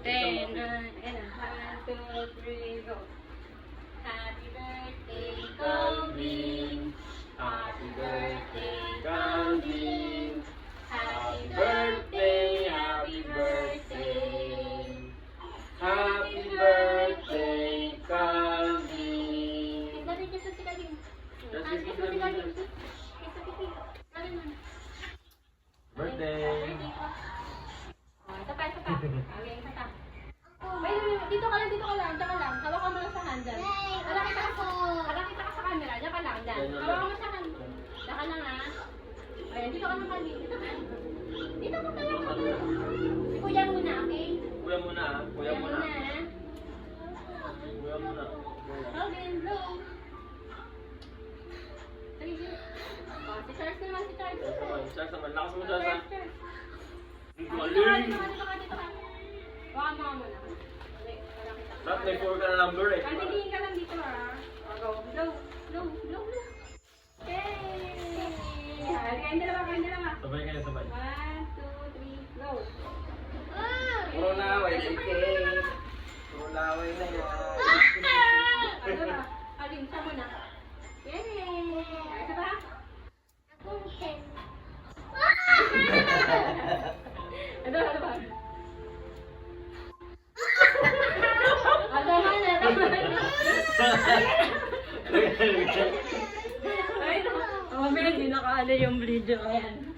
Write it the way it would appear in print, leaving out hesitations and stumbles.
10, 9, and 1, 2, 3, go. Happy birthday, Colby. Happy birthday, Calvin. Happy birthday, happy birthday. Happy birthday, Calvin. Dali, kiss si Calvin. Kiss Kiss si si Calvin. Calvin. Kiss si Pipi. Calvin mo na. Birthday. Oh, isa pa, isa pa. Okay, isa pa. Wait, dito ka lang, dito ka lang. Tsaka lang. Hawakan mo lang sa handle. Nakakita ka sa camera. Diyan ka lang, dyan. Hawakan mo sa handle. Diyan ka lang, ha? Ayan, dito ka lang, Calvin. Dito ka. Dito ka tayo. Si Kuya muna, okay? Kuya muna, ah. Kuya muna. ha? Kuya muna. Calvin, blow. Sige, sige. Oh, si Charles naman, si Charles. Charles naman, lakas mo Charles, ah. Charles. Dito Galing. ka. Hawakan mo muna. Okay, wala kita. Dapat may 4 ka na number eh. Kandihin ka lang dito, ha? Go. Blow. Yay! Kayong dalawa. Sabay kayo, sabay. 1, 2, 3, go. Puro laway na cake. Puro laway na yan. Ano ba? Alin, siya muna. Yay! Isa ba? Ano ba? Tama na. Ay, mamaya hindi nakaala yung video. Ayan.